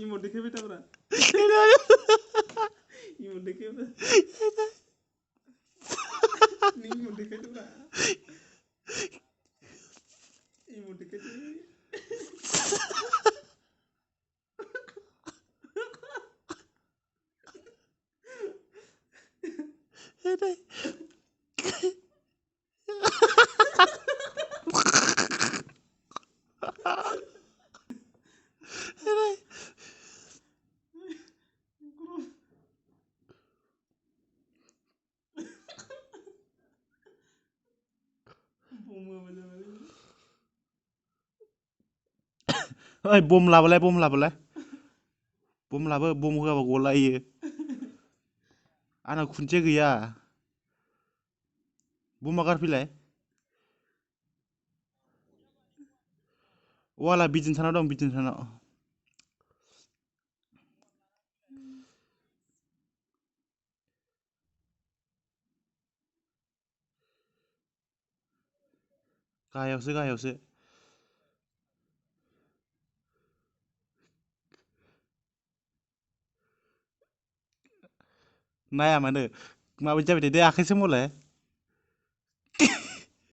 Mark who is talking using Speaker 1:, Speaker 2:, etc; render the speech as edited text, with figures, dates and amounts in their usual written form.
Speaker 1: emote देखेबे ताब्रा emote देखेबे नी emote देखेबे emote देखेबे
Speaker 2: ओइ बम लाबोलाय बम लाबो बम होआबा गलायो आंना खुन्थिया गैया बमा गारफैलाय वाला बिदिनो थाना दं बिदिनो थाना गाहायावसो नाया मानो माबायदि जाबाय दे आखाइ सोमावलाय